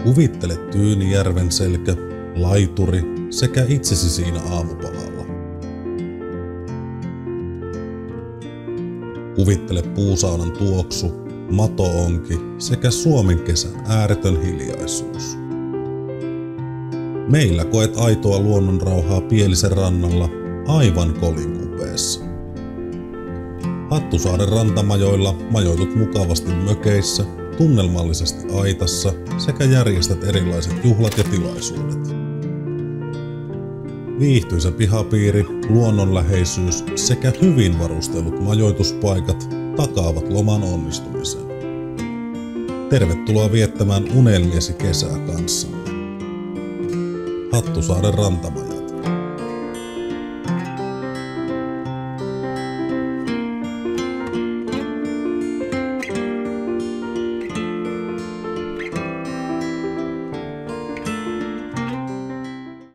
Kuvittele Tyynijärven selkä, laituri sekä itsesi siinä aamupalalla. Kuvittele puusaunan tuoksu, mato-onki sekä Suomen kesän ääretön hiljaisuus. Meillä koet aitoa luonnonrauhaa Pielisen rannalla aivan kolinkupeessa. Hattusaaren rantamajoilla majoitut mukavasti mökeissä, tunnelmallisesti aitassa sekä järjestät erilaiset juhlat ja tilaisuudet. Viihtyisä pihapiiri, luonnonläheisyys sekä hyvin varustellut majoituspaikat takaavat loman onnistumisen. Tervetuloa viettämään unelmiesi kesää kanssamme. Hattusaaren rantamaja.